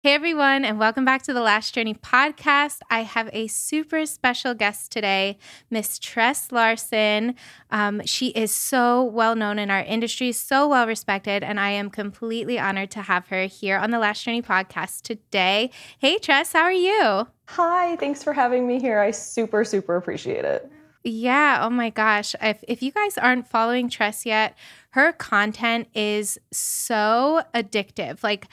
Hey everyone, and welcome back to the Lash Journey podcast. I have a super special guest today, Miss Tress Larson. She is so well known in our industry, so well respected, and I am completely honored to have her here on the Lash Journey podcast today. Hey Tress, how are you? Hi, thanks for having me here. I super appreciate it. Yeah, oh my gosh. If you guys aren't following Tress yet, her content is so addictive. Like,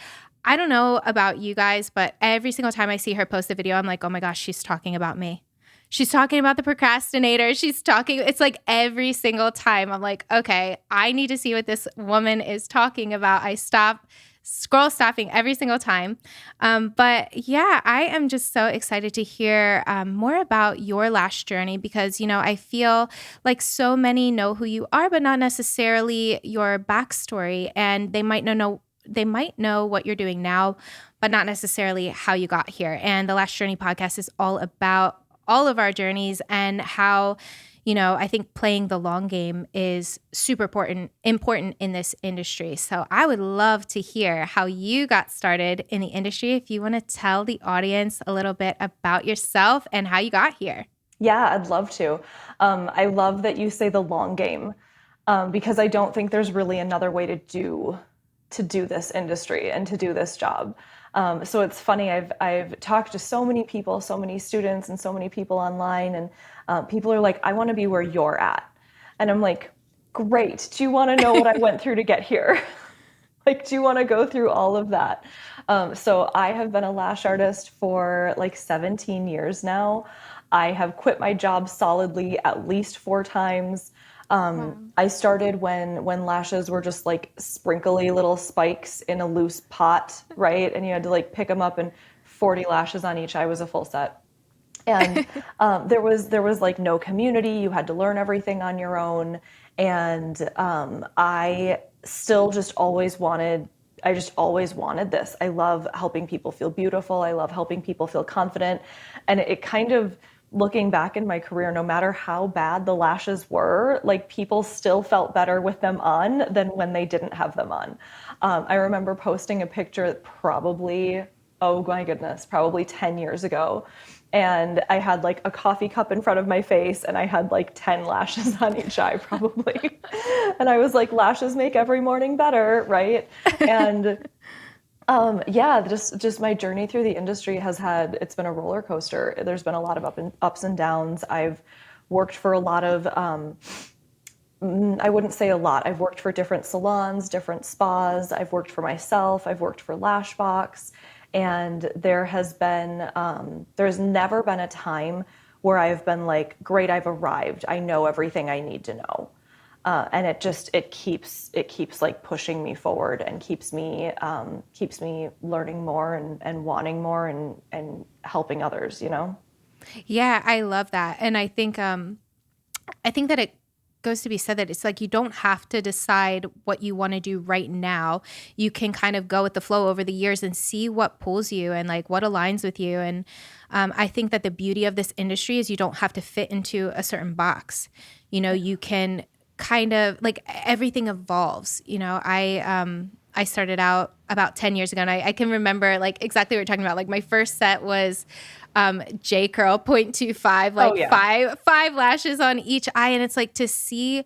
I don't know about you guys, but every single time I see her post a video, I'm like, oh my gosh, she's talking about me. She's talking about the procrastinator. It's like every single time I'm like, okay, I need to see what this woman is talking about. I stop scroll stopping every single time. But yeah, I am just so excited to hear more about your lash journey because, I feel like so many know who you are, but not necessarily your backstory. And they might know what you're doing now, but not necessarily how you got here. And the Lash Journey podcast is all about all of our journeys and how I think playing the long game is super important in this industry. So I would love to hear how you got started in the industry. If you want to tell the audience a little bit about yourself and how you got here. Yeah, I'd love to. I love that you say the long game, because I don't think there's really another way to do this industry and to do this job. So it's funny. I've talked to so many people, so many students, and so many people online, and people are like, "I want to be where you're at," and I'm like, "Great. Do you want to know what I went through to get here?" Like, do you want to go through all of that? So I have been a lash artist for like 17 years now. I have quit my job solidly at least 4 times. Wow. I started when lashes were just like sprinkly little spikes in a loose pot, right? And you had to like pick them up, and 40 lashes on each eye was a full set. And there was like no community. You had to learn everything on your own. And I still just always wanted. I just always wanted this. I love helping people feel beautiful. I love helping people feel confident. And it kind of, looking back in my career, no matter how bad the lashes were, like people still felt better with them on than when they didn't have them on. I remember posting a picture probably, oh my goodness, probably 10 years ago. And I had like a coffee cup in front of my face, and I had like 10 lashes on each eye, probably. And I was like, lashes make every morning better, right? And yeah, just my journey through the industry it's been a roller coaster. There's been a lot of ups and downs. I've worked for a lot of, I wouldn't say a lot. I've worked for different salons, different spas. I've worked for myself. I've worked for Lashbox. And there's never been a time where I've been like, great, I've arrived. I know everything I need to know. And it keeps like pushing me forward and keeps me learning more and wanting more and helping others, you know? Yeah, I love that. And I think that it goes to be said that it's like you don't have to decide what you want to do right now. You can kind of go with the flow over the years and see what pulls you and like what aligns with you. And I think that the beauty of this industry is you don't have to fit into a certain box. You can kind of like everything evolves. I started out about 10 years ago, and I can remember like exactly what you're talking about. Like my first set was J curl 0.25, Oh like yeah. five lashes on each eye. And it's like to see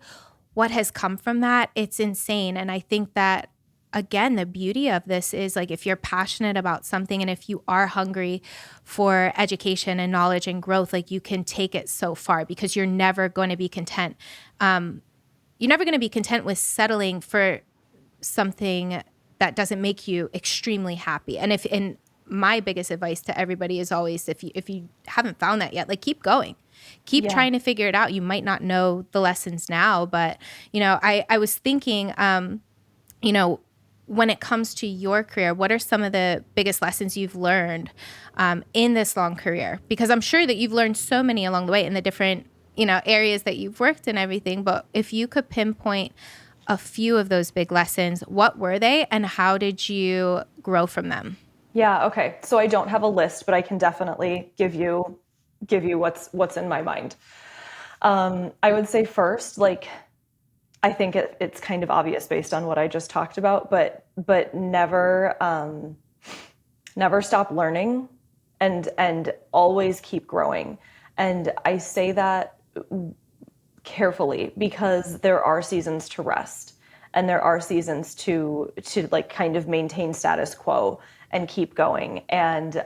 what has come from that, it's insane. And I think that again, the beauty of this is like if you're passionate about something and if you are hungry for education and knowledge and growth, like you can take it so far because you're never going to be content. You're never going to be content with settling for something that doesn't make you extremely happy. And my biggest advice to everybody is always if you haven't found that yet, like keep going. Keep Yeah. trying to figure it out. You might not know the lessons now, but I was thinking you know, when it comes to your career, what are some of the biggest lessons you've learned in this long career? Because I'm sure that you've learned so many along the way in the different, areas that you've worked and everything. But if you could pinpoint a few of those big lessons, what were they and how did you grow from them? Yeah, okay. So I don't have a list, but I can definitely give you what's in my mind. I would say first, like I think it's kind of obvious based on what I just talked about, but never never stop learning, and always keep growing. And I say that carefully because there are seasons to rest, and there are seasons to like kind of maintain status quo and keep going, and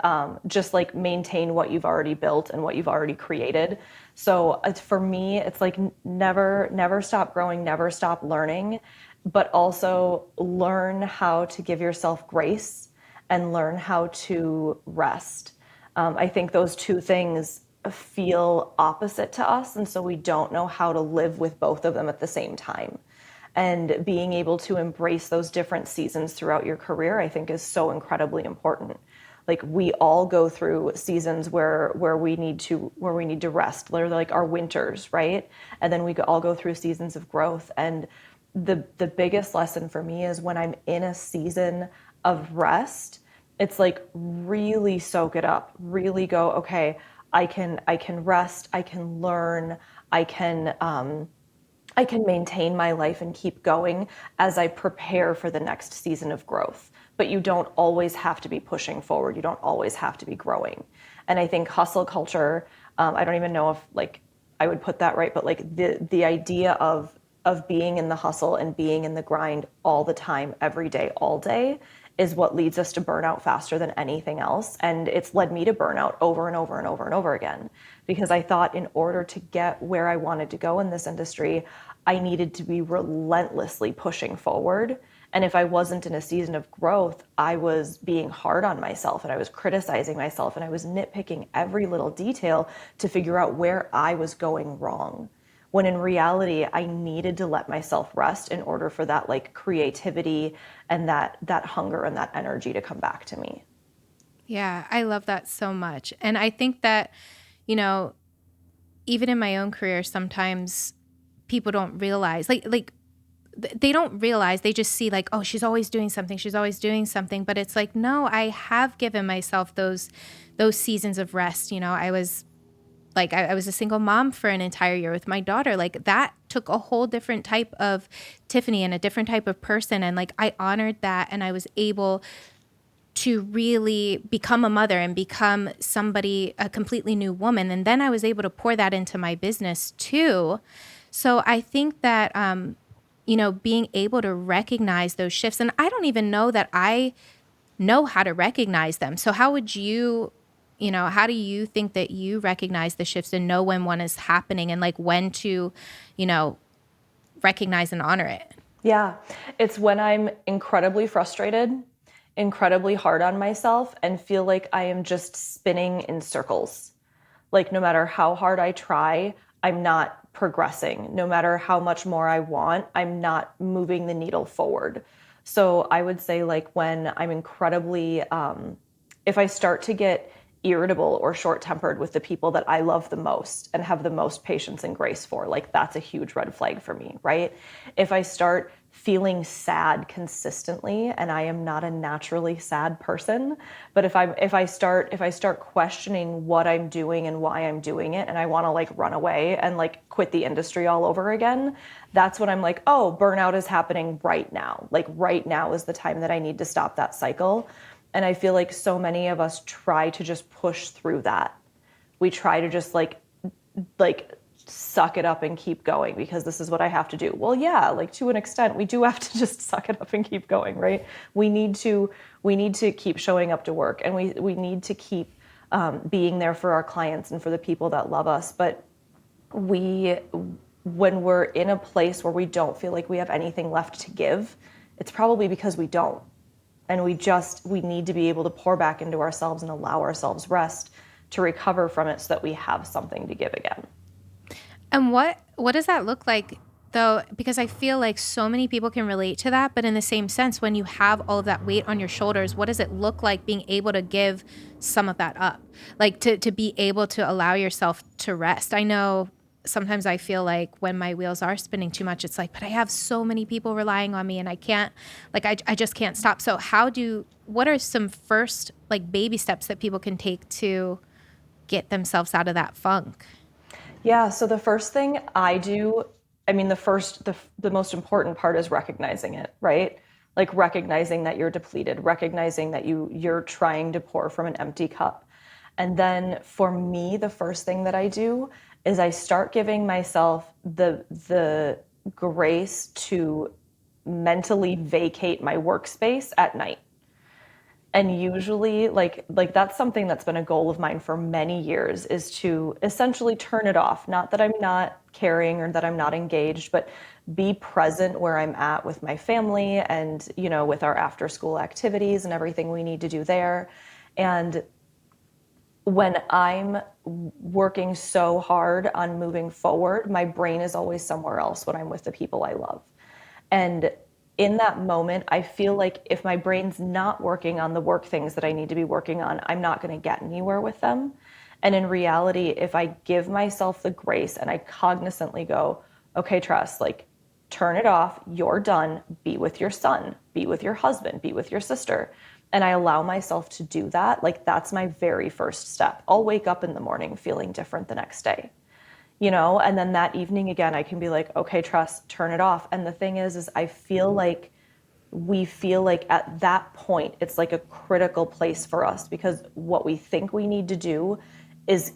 just like maintain what you've already built and what you've already created. So for me, it's like never stop growing, never stop learning, but also learn how to give yourself grace and learn how to rest. I think those two things feel opposite to us, and so we don't know how to live with both of them at the same time. And being able to embrace those different seasons throughout your career, I think, is so incredibly important. Like we all go through seasons where we need to rest, literally like our winters, right? And then we all go through seasons of growth. And the biggest lesson for me is when I'm in a season of rest, it's like really soak it up, really go, okay, I can rest, I can learn, I can I can maintain my life and keep going as I prepare for the next season of growth. But you don't always have to be pushing forward. You don't always have to be growing. And I think hustle culture, I don't even know if like I would put that right, but like the idea of being in the hustle and being in the grind all the time, every day, all day, is what leads us to burnout faster than anything else. And it's led me to burnout over and over and over and over again because I thought in order to get where I wanted to go in this industry, I needed to be relentlessly pushing forward. And if I wasn't in a season of growth, I was being hard on myself and I was criticizing myself and I was nitpicking every little detail to figure out where I was going wrong. When in reality, I needed to let myself rest in order for that like creativity and that hunger and that energy to come back to me. Yeah, I love that so much. And I think that, you know, even in my own career, sometimes people don't realize, they don't realize, they just see like, oh, she's always doing something, she's always doing something. But it's like, no, I have given myself those seasons of rest. You know, I was like, I was a single mom for an entire year with my daughter. Like that took a whole different type of Tiffany and a different type of person. And like I honored that and I was able to really become a mother and become somebody, a completely new woman. And then I was able to pour that into my business too. So I think that, being able to recognize those shifts, and I don't even know that I know how to recognize them. So how would how do you think that you recognize the shifts and know when one is happening and like when to, you know, recognize and honor it? Yeah, it's when I'm incredibly frustrated, incredibly hard on myself, and feel like I am just spinning in circles. Like no matter how hard I try, I'm not progressing. No matter how much more I want, I'm not moving the needle forward. So I would say like when I'm incredibly, if I start to get irritable or short-tempered with the people that I love the most and have the most patience and grace for, like that's a huge red flag for me, right? If I start feeling sad consistently, and I am not a naturally sad person, but if I start questioning what I'm doing and why I'm doing it, and I want to like run away and like quit the industry all over again, that's when I'm like, oh, burnout is happening right now. Like right now is the time that I need to stop that cycle. And I feel like so many of us try to just push through that. We try to just like suck it up and keep going because this is what I have to do. Well, yeah, like to an extent, we do have to just suck it up and keep going, right? We need to keep showing up to work, and we need to keep being there for our clients and for the people that love us. But we, when we're in a place where we don't feel like we have anything left to give, it's probably because we don't. And we need to be able to pour back into ourselves and allow ourselves rest to recover from it so that we have something to give again. And what does that look like though? Because I feel like so many people can relate to that, but in the same sense, when you have all of that weight on your shoulders, what does it look like being able to give some of that up? Like to be able to allow yourself to rest. I know sometimes I feel like when my wheels are spinning too much, it's like, but I have so many people relying on me and I can't, like, I just can't stop. So what are some first like baby steps that people can take to get themselves out of that funk? Yeah, so the first thing I do, I mean, the most important part is recognizing it, right? like recognizing that you're depleted, recognizing that you're trying to pour from an empty cup. And then for me, the first thing that I do is I start giving myself the grace to mentally vacate my workspace at night. And usually like that's something that's been a goal of mine for many years, is to essentially turn it off. Not that I'm not caring or that I'm not engaged, but be present where I'm at with my family and, with our after school activities and everything we need to do there. And when I'm working so hard on moving forward, my brain is always somewhere else when I'm with the people I love. And in that moment, I feel like if my brain's not working on the work things that I need to be working on, I'm not going to get anywhere with them. And in reality, if I give myself the grace and I cognizantly go, okay, Tress, like turn it off, you're done, be with your son, be with your husband, be with your sister. And I allow myself to do that, like that's my very first step. I'll wake up in the morning feeling different the next day. And then that evening again, I can be like, okay, Tress, turn it off. And the thing is I feel like we feel like at that point, it's like a critical place for us, because what we think we need to do is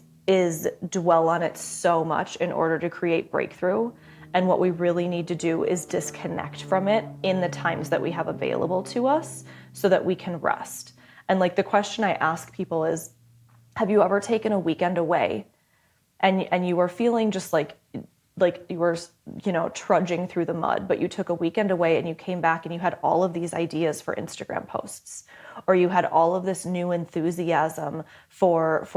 dwell on it so much in order to create breakthrough. And what we really need to do is disconnect from it in the times that we have available to us so that we can rest. And like the question I ask people is, have you ever taken a weekend away and you were feeling just like you were, trudging through the mud, but you took a weekend away and you came back and you had all of these ideas for Instagram posts, or you had all of this new enthusiasm for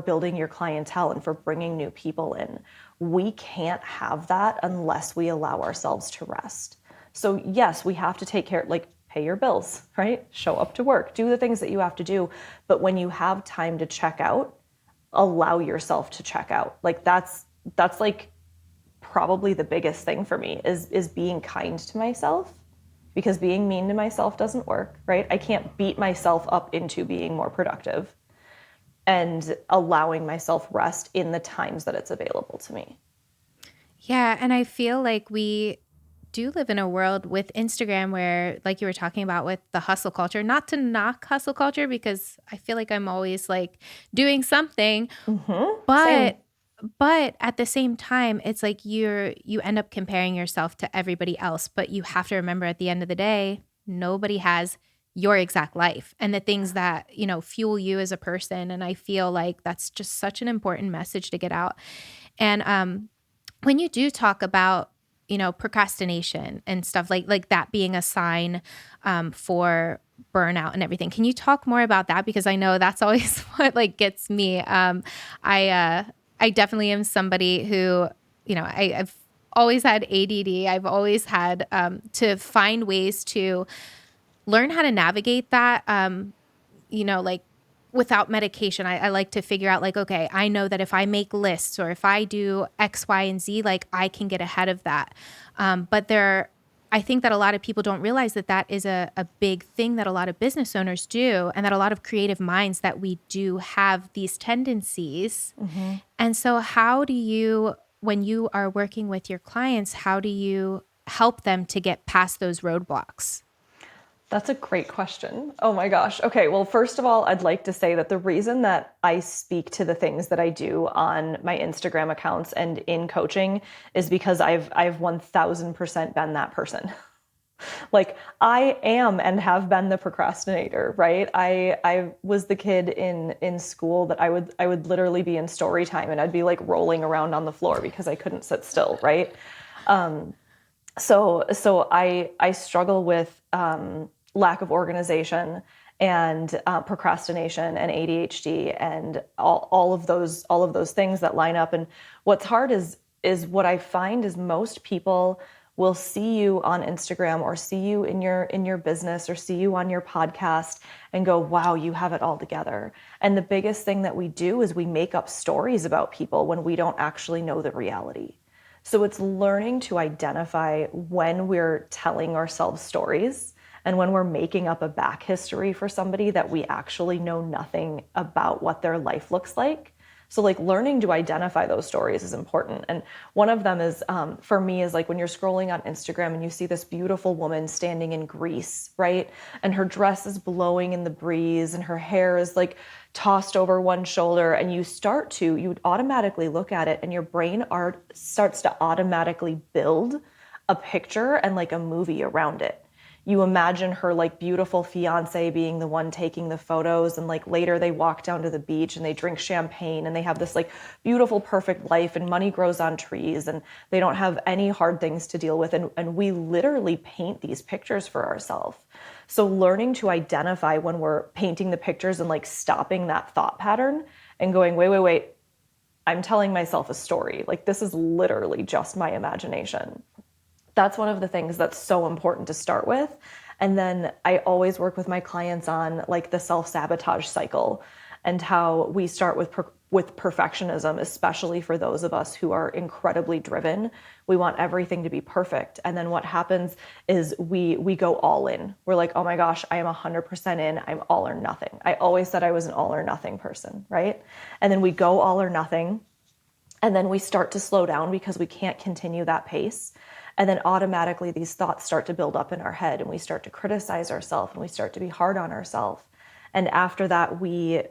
building your clientele and for bringing new people in. We can't have that unless we allow ourselves to rest. So yes, we have to take care, like pay your bills, right? Show up to work, do the things that you have to do. But when you have time to check out, allow yourself to check out. Like that's like probably the biggest thing for me is being kind to myself, because being mean to myself doesn't work, right? I can't beat myself up into being more productive, and allowing myself rest in the times that it's available to me. Yeah, and I feel like we do live in a world with Instagram where, like you were talking about with the hustle culture, not to knock hustle culture because I feel like I'm always like doing something, Same. but at the same time, it's like you end up comparing yourself to everybody else, but you have to remember at the end of the day, nobody has your exact life and the things that, fuel you as a person. And I feel like that's just such an important message to get out. And when you do talk about, procrastination and stuff like that being a sign for burnout and everything, can you talk more about that? Because I know that's always what like gets me. I definitely am somebody who, I've always had ADD. I've always had to find ways to learn how to navigate that. Like without medication, I like to figure out like, okay, I know that if I make lists or if I do X, Y, and Z, like I can get ahead of that. I think that a lot of people don't realize that that is a big thing that a lot of business owners do, and that a lot of creative minds that we do have these tendencies. And so how do you, when you are working with your clients, how do you help them to get past those roadblocks? That's a great question. Oh my gosh. Okay. Well, first of all, I'd like to say that the reason that I speak to the things that I do on my Instagram accounts and in coaching is because I've 1000% been that person. Like I am and have been the procrastinator, right? I was the kid in school that I would literally be in story time and I'd be like rolling around on the floor because I couldn't sit still, right? So I struggle with lack of organization and procrastination and ADHD and all of those things that line up. And what's hard is what I find is most people will see you on Instagram or see you in your business or see you on your podcast and go, wow, you have it all together. And the biggest thing that we do is we make up stories about people when we don't actually know the reality. So it's learning to identify when we're telling ourselves stories and when we're making up a back history for somebody that we actually know nothing about what their life looks like. So like learning to identify those stories is important. And one of them is, for me, is like when you're scrolling on Instagram and you see this beautiful woman standing in Greece, right? And her dress is blowing in the breeze and her hair is like tossed over one shoulder, and you automatically look at it and your brain art starts to automatically build a picture and like a movie around it. You imagine her like beautiful fiance being the one taking the photos, and like later they walk down to the beach and they drink champagne and they have this like beautiful perfect life and money grows on trees and they don't have any hard things to deal with, and we literally paint these pictures for ourselves. So learning to identify when we're painting the pictures and like stopping that thought pattern and going, wait, I'm telling myself a story, like this is literally just my imagination. That's one of the things that's so important to start with. And then I always work with my clients on like the self-sabotage cycle and how we start with perfectionism, especially for those of us who are incredibly driven. We want everything to be perfect. And then what happens is we go all in. We're like, oh my gosh, I am 100% in. I'm all or nothing. I always said I was an all or nothing person, right? And then we go all or nothing. And then we start to slow down because we can't continue that pace. And then automatically these thoughts start to build up in our head and we start to criticize ourselves and we start to be hard on ourselves. And after that, we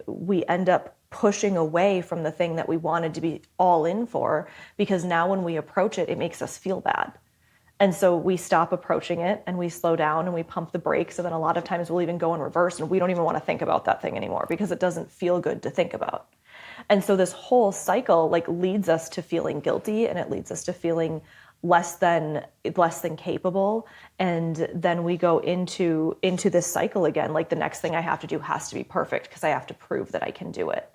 end up pushing away from the thing that we wanted to be all in for, because now when we approach it, it makes us feel bad. And so we stop approaching it and we slow down and we pump the brakes. And then a lot of times we'll even go in reverse and we don't even want to think about that thing anymore because it doesn't feel good to think about. And so this whole cycle like leads us to feeling guilty, and it leads us to feeling less than capable. And then we go into this cycle again. Like the next thing I have to do has to be perfect because I have to prove that I can do it.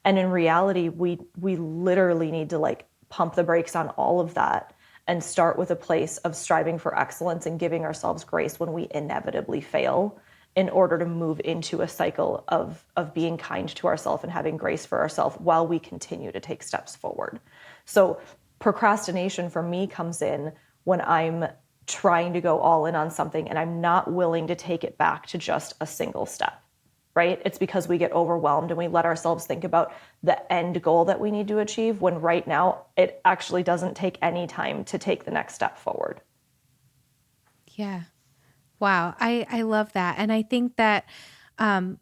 And in reality, we literally need to like pump the brakes on all of that and start with a place of striving for excellence and giving ourselves grace when we inevitably fail, in order to move into a cycle of being kind to ourselves and having grace for ourselves while we continue to take steps forward. So procrastination for me comes in when I'm trying to go all in on something and I'm not willing to take it back to just a single step, right? It's because we get overwhelmed and we let ourselves think about the end goal that we need to achieve, when right now it actually doesn't take any time to take the next step forward. Yeah. Wow. I love that. And I think that, the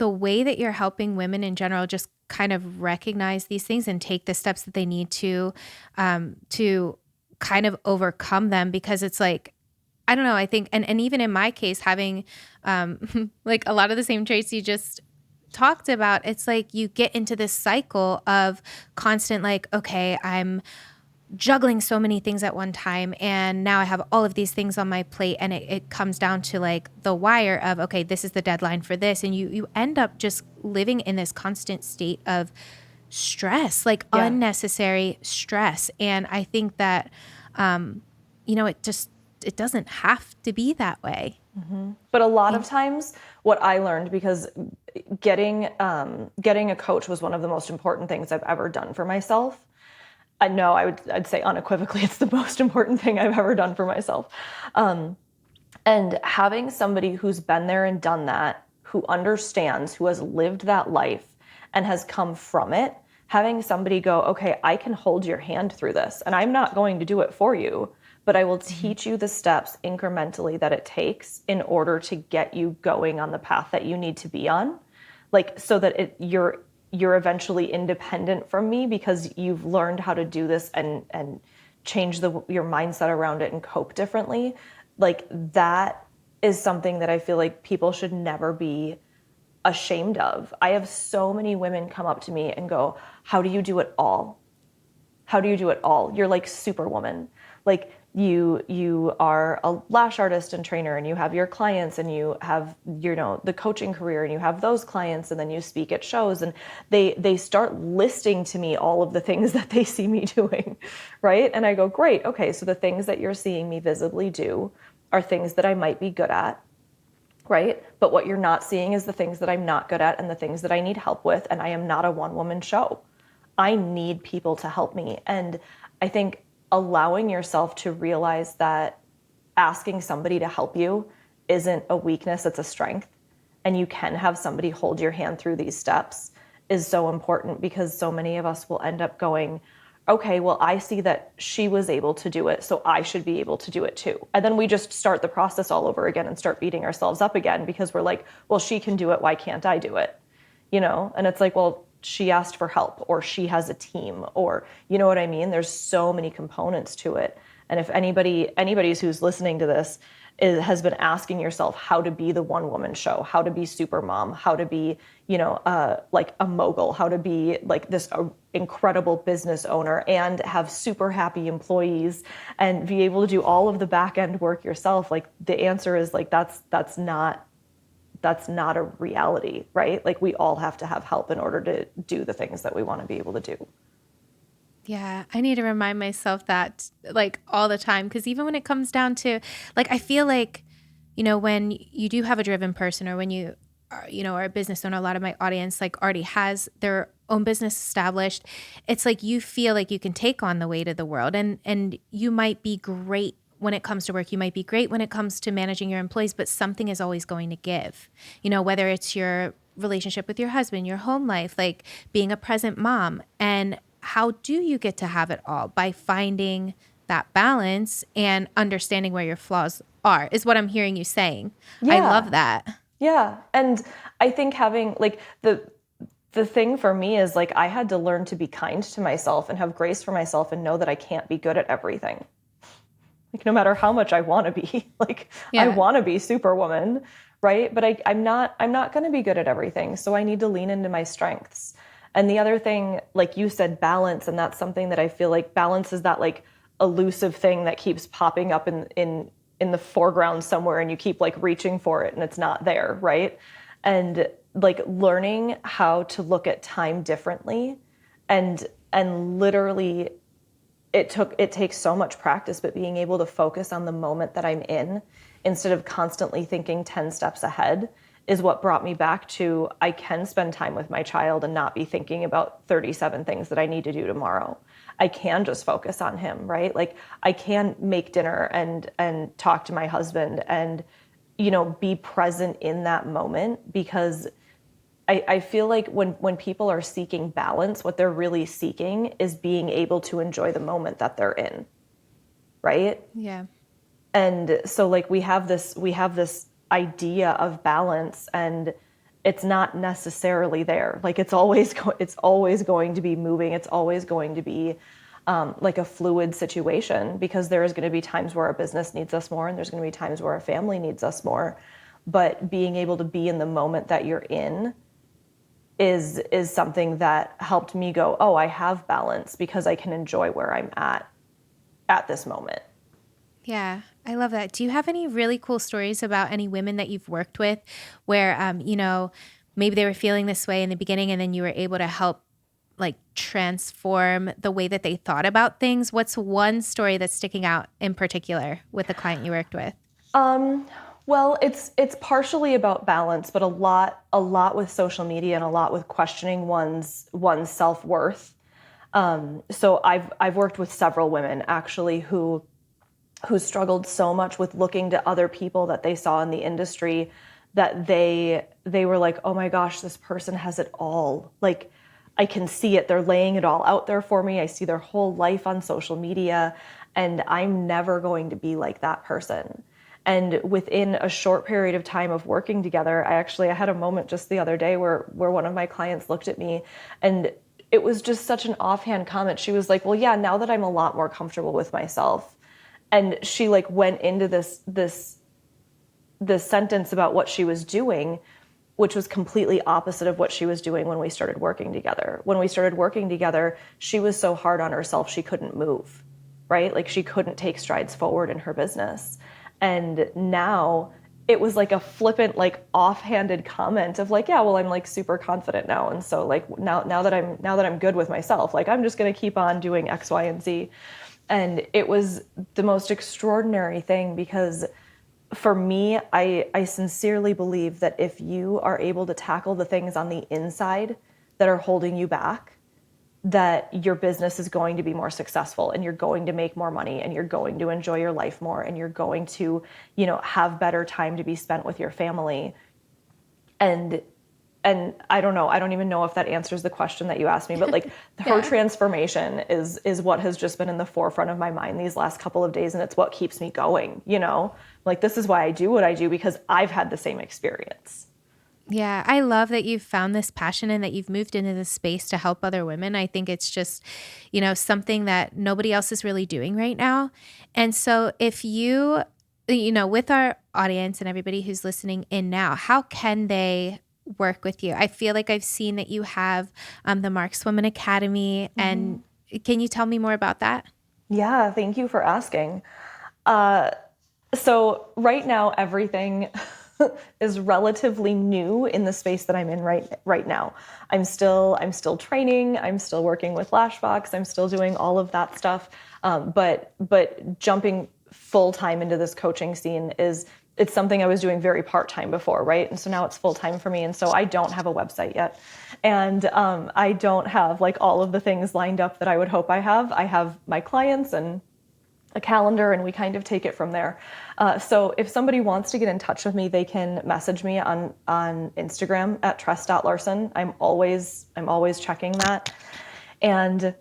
way that you're helping women in general just kind of recognize these things and take the steps that they need to kind of overcome them, because it's like, I don't know, I think, and even in my case, having like a lot of the same traits you just talked about, it's like you get into this cycle of constant, like, okay, I'm juggling so many things at one time, and now I have all of these things on my plate, and it comes down to like the wire of, okay, this is the deadline for this, and you end up just living in this constant state of stress, like unnecessary stress. And I think that it doesn't have to be that way. Mm-hmm. But a lot of times what I learned, because getting a coach was one of the most important things I've ever done for myself. I know I'd say unequivocally it's the most important thing I've ever done for myself. And having somebody who's been there and done that, who understands, who has lived that life and has come from it, having somebody go, okay, I can hold your hand through this, and I'm not going to do it for you, but I will teach you the steps incrementally that it takes in order to get you going on the path that you need to be on. Like, so that you're eventually independent from me because you've learned how to do this and change your mindset around it and cope differently. Like, that is something that I feel like people should never be ashamed of. I have so many women come up to me and go, how do you do it all? How do you do it all? You're like Superwoman. Like, you are a lash artist and trainer, and you have your clients, and you have, the coaching career, and you have those clients, and then you speak at shows, and they start listing to me all of the things that they see me doing, right? And I go, great, okay, so the things that you're seeing me visibly do are things that I might be good at, right? But what you're not seeing is the things that I'm not good at and the things that I need help with, and I am not a one-woman show. I need people to help me. And I think allowing yourself to realize that asking somebody to help you isn't a weakness, it's a strength. And you can have somebody hold your hand through these steps is so important, because so many of us will end up going, okay, well, I see that she was able to do it, so I should be able to do it too. And then we just start the process all over again and start beating ourselves up again, because we're like, well, she can do it, why can't I do it? And it's like, well, she asked for help, or she has a team, or you know what I mean? There's so many components to it. And if anybody's who's listening to this has been asking yourself how to be the one woman show, how to be super mom, how to be, like a mogul, how to be like this incredible business owner and have super happy employees and be able to do all of the back end work yourself, like the answer is like, that's not a reality, right? Like we all have to have help in order to do the things that we want to be able to do. Yeah, I need to remind myself that like all the time, because even when it comes down to like, I feel like, when you do have a driven person, or when you are a business owner, a lot of my audience like already has their own business established. It's like you feel like you can take on the weight of the world, and you might be great when it comes to work. You might be great when it comes to managing your employees, but something is always going to give, whether it's your relationship with your husband, your home life, like being a present mom. And how do you get to have it all? By finding that balance and understanding where your flaws are, is what I'm hearing you saying. I love Yeah. that. Yeah. And I think having like the thing for me is like I had to learn to be kind to myself and have grace for myself and know that I can't be good at everything. Like no matter how much I want to be, like I Yeah. want to be superwoman, right? But I'm not going to be good at everything. So I need to lean into my strengths. And the other thing, like you said, balance, and that's something that I feel like balance is that like elusive thing that keeps popping up in the foreground somewhere, and you keep like reaching for it and it's not there, right? And like learning how to look at time differently, and literally it takes so much practice, but being able to focus on the moment that I'm in instead of constantly thinking 10 steps ahead is what brought me back to I can spend time with my child and not be thinking about 37 things that I need to do tomorrow. I can just focus on him, right? Like I can make dinner and talk to my husband and be present in that moment, because I feel like when people are seeking balance, what they're really seeking is being able to enjoy the moment that they're in, right? Yeah. And so like we have this idea of balance, and it's not necessarily there. Like it's always going to be moving. It's always going to be like a fluid situation, because there is going to be times where our business needs us more, and there's going to be times where our family needs us more. But being able to be in the moment that you're in is something that helped me go, oh, I have balance because I can enjoy where I'm at this moment. Yeah, I love that. Do you have any really cool stories about any women that you've worked with where, maybe they were feeling this way in the beginning and then you were able to help like transform the way that they thought about things? What's one story that's sticking out in particular with the client you worked with? Um, well, it's partially about balance, but a lot with social media and a lot with questioning one's self-worth. So I've worked with several women actually who struggled so much with looking to other people that they saw in the industry, that they were like, oh my gosh, this person has it all. Like I can see it. They're laying it all out there for me. I see their whole life on social media, and I'm never going to be like that person. And within a short period of time of working together, I had a moment just the other day where one of my clients looked at me, and it was just such an offhand comment. She was like, well, yeah, now that I'm a lot more comfortable with myself. And she like went into this sentence about what she was doing, which was completely opposite of what she was doing when we started working together. When we started working together, she was so hard on herself she couldn't move, right? Like she couldn't take strides forward in her business. And now it was like a flippant, like offhanded comment of like, yeah, well, I'm like super confident now. And so like now that I'm good with myself, like I'm just going to keep on doing X, Y, and Z. And it was the most extraordinary thing, because for me, I sincerely believe that if you are able to tackle the things on the inside that are holding you back, that your business is going to be more successful, and you're going to make more money, and you're going to enjoy your life more, and you're going to, have better time to be spent with your family. And and I don't know, I don't even know if that answers the question that you asked me, but like her Yeah. transformation is what has just been in the forefront of my mind these last couple of days. And it's what keeps me going, you know, like this is why I do what I do, because I've had the same experience. Yeah, I love that you've found this passion and that you've moved into this space to help other women. I think it's just, something that nobody else is really doing right now. And so if with our audience and everybody who's listening in now, how can they work with you? I feel like I've seen that you have the Markswoman Academy. And can you tell me more about that? Yeah, thank you for asking. Uh, so right now, everything is relatively new in the space that I'm in right now. I'm still training. I'm still working with Lashbox. I'm still doing all of that stuff. But jumping full time into this coaching scene it's something I was doing very part time before, right? And so now it's full time for me. And so I don't have a website yet, and I don't have like all of the things lined up that I would hope I have. I have my clients and a calendar, and we kind of take it from there. So if somebody wants to get in touch with me, they can message me on Instagram at Tress.Larson. I'm always checking that. And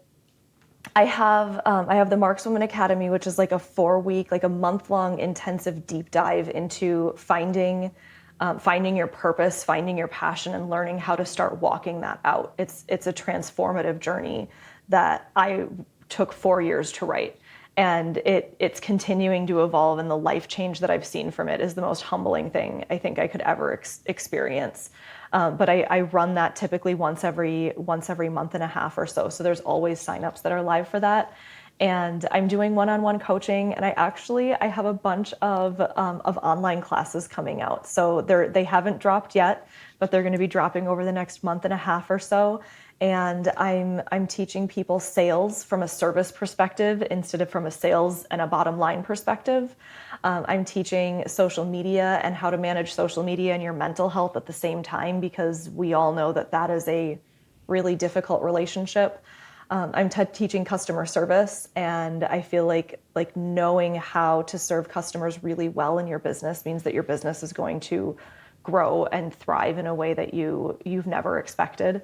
I have the Markswoman Academy, which is like a 4-week, like a month-long intensive deep dive into finding your purpose, finding your passion, and learning how to start walking that out. It's a transformative journey that I took 4 years to write, and it's continuing to evolve. And the life change that I've seen from it is the most humbling thing I think I could ever experience. But I run that typically once every month and a half or so. So there's always signups that are live for that. And I'm doing one-on-one coaching, and I have a bunch of online classes coming out. So they haven't dropped yet, but they're going to be dropping over the next month and a half or so. And I'm teaching people sales from a service perspective instead of from a sales and a bottom line perspective. I'm teaching social media and how to manage social media and your mental health at the same time, because we all know that that is a really difficult relationship. I'm teaching customer service, and I feel like knowing how to serve customers really well in your business means that your business is going to grow and thrive in a way that you've never expected.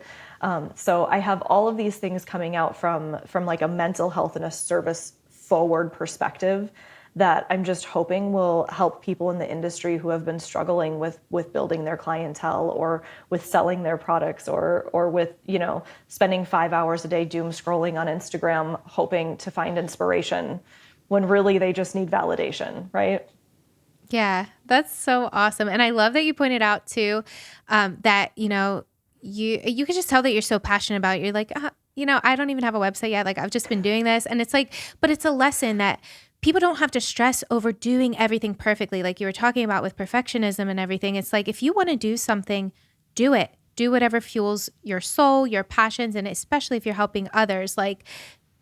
So I have all of these things coming out from like a mental health and a service forward perspective that I'm just hoping will help people in the industry who have been struggling with building their clientele, or with selling their products, or with, spending 5 hours a day doom scrolling on Instagram hoping to find inspiration when really they just need validation, right? Yeah, that's so awesome. And I love that you pointed out too, that, you could just tell that you're so passionate about it. You're like, I don't even have a website yet. Like, I've just been doing this. And it's like, but it's a lesson that people don't have to stress over doing everything perfectly. Like you were talking about with perfectionism and everything. It's like, if you want to do something, do it. Do whatever fuels your soul, your passions, and especially if you're helping others. Like,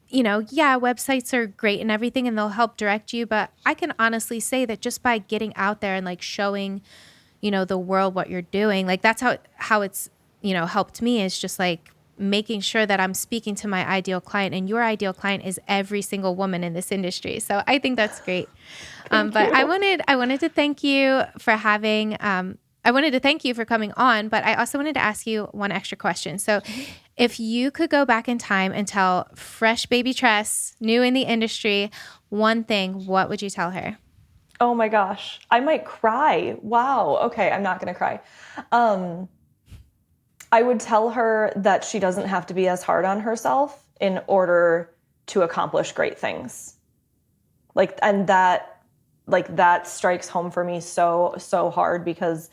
yeah, websites are great and everything, and they'll help direct you. But I can honestly say that just by getting out there and like showing, the world what you're doing, like that's how it's, helped me, is just like making sure that I'm speaking to my ideal client, and your ideal client is every single woman in this industry. So I think that's great. Thank But I you. wanted to thank you for having, I wanted to thank you for coming on, but I also wanted to ask you one extra question. So if you could go back in time and tell fresh baby Tress, new in the industry, one thing, what would you tell her? Oh my gosh, I might cry. Wow. Okay, I'm not going to cry. Um, I would tell her that she doesn't have to be as hard on herself in order to accomplish great things. And that strikes home for me so hard, because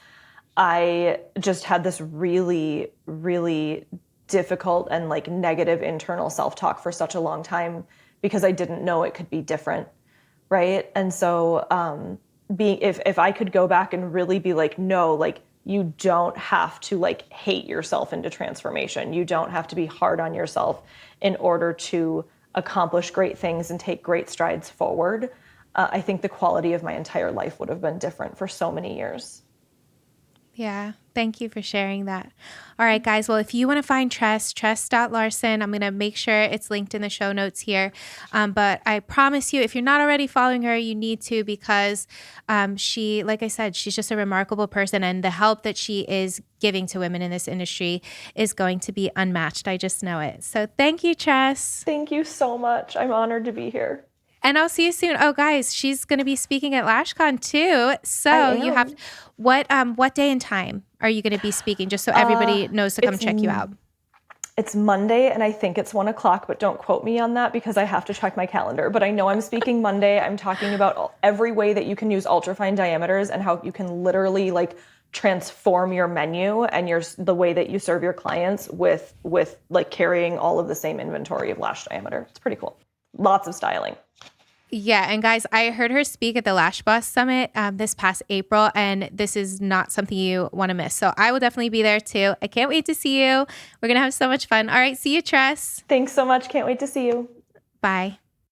I just had this really, really difficult and like negative internal self-talk for such a long time, because I didn't know it could be different, right? And so being if I could go back and really be like, no, like you don't have to like hate yourself into transformation. You don't have to be hard on yourself in order to accomplish great things and take great strides forward. I think the quality of my entire life would have been different for so many years. Yeah. Thank you for sharing that. All right, guys. Well, if you want to find Tress.Larson, I'm going to make sure it's linked in the show notes here. But I promise you, if you're not already following her, you need to, because she, like I said, she's just a remarkable person. And the help that she is giving to women in this industry is going to be unmatched. I just know it. So thank you, Tress. Thank you so much. I'm honored to be here. And I'll see you soon. Oh, guys, she's going to be speaking at LashCon too. I So you have am. what day and time are you going to be speaking? Just so everybody knows to come It's check you out. it's Monday, and I think it's 1 o'clock, but don't quote me on that because I have to check my calendar. But I know I'm speaking Monday. I'm talking about every way that you can use ultrafine diameters and how you can literally like transform your menu and the way that you serve your clients with like carrying all of the same inventory of lash diameter. It's pretty cool. Lots of styling. Yeah. And guys, I heard her speak at the Lash Boss Summit this past April, and this is not something you want to miss. So I will definitely be there too. I can't wait to see you. We're going to have so much fun. All right. See you, Tress. Thanks so much. Can't wait to see you. Bye.